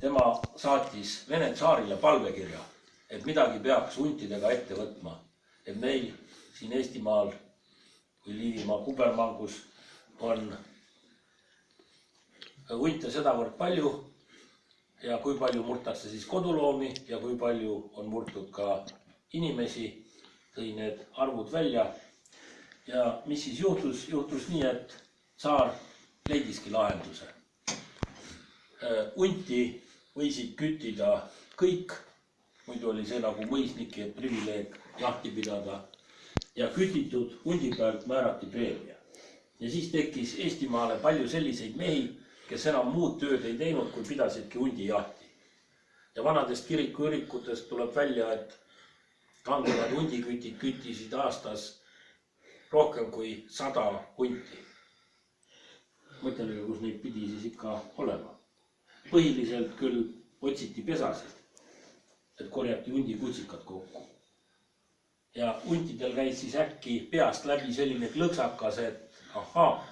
tema saatis Vene tsaarile palvekirja, et midagi peaks huntidega ette võtma. Et meil siin Eestimaal või Liivimaa kubermangus on hunte sedavõrd palju ja kui palju murtakse siis koduloomi ja kui palju on murtud ka inimesi, tõi need arvud välja. Ja mis siis juhtus? Juhtus nii, et tsaar leidiski lahenduse. Hunti võisid küttida kõik, muidu oli see nagu mõisniki privileeg jahti pidada ja kütitud hundi pealt määrati preemia. Ja siis tekkis Eestimaale palju selliseid mehi, kes enam muud tööd ei teinud, kui pidasidki hundijahti. Ja vanadest kirikuürikutest tuleb välja, et kangevad hundikütid küttisid aastas rohkem kui 100 hunti. Mõtelge, kus neid pidi siis ikka olema. Põhiliselt küll otsiti pesasid, et korjati hundikutsikad kokku. Ja huntidel käis siis äkki peast läbi selline klõksakas, et ahaa,